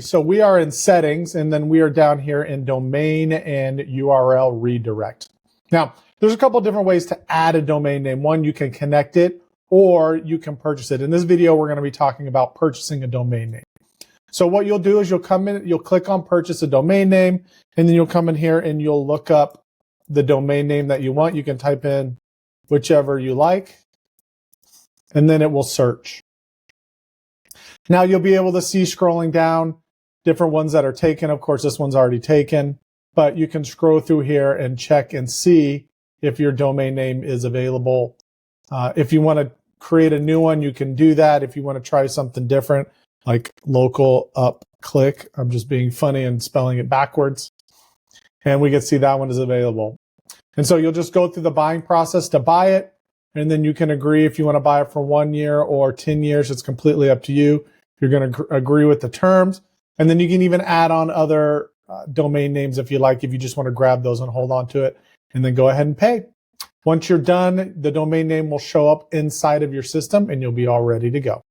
So we are in settings, and then we are down here in domain and URL redirect. Now, there's a couple different ways to add a domain name. One, you can connect it, or you can purchase it. In this video, we're going to be talking about purchasing a domain name. So what you'll do is you'll come in, you'll click on purchase a domain name, and then you'll come in here and you'll look up the domain name that you want. You can type in whichever you like, and then it will search. Now you'll be able to see scrolling down different ones that are taken. Of course, this one's already taken, but you can scroll through here and check and see if your domain name is available. If you want to create a new one, you can do that. If you want to try something different, like local up click, I'm just being funny and spelling it backwards. And we can see that one is available. And so you'll just go through the buying process to buy it. And then you can agree if you want to buy it for 1 year or 10 years. It's completely up to you. You're going to agree with the terms. And then you can even add on other domain names if you like, if you just want to grab those and hold on to it, and then go ahead and pay. Once you're done, the domain name will show up inside of your system and you'll be all ready to go.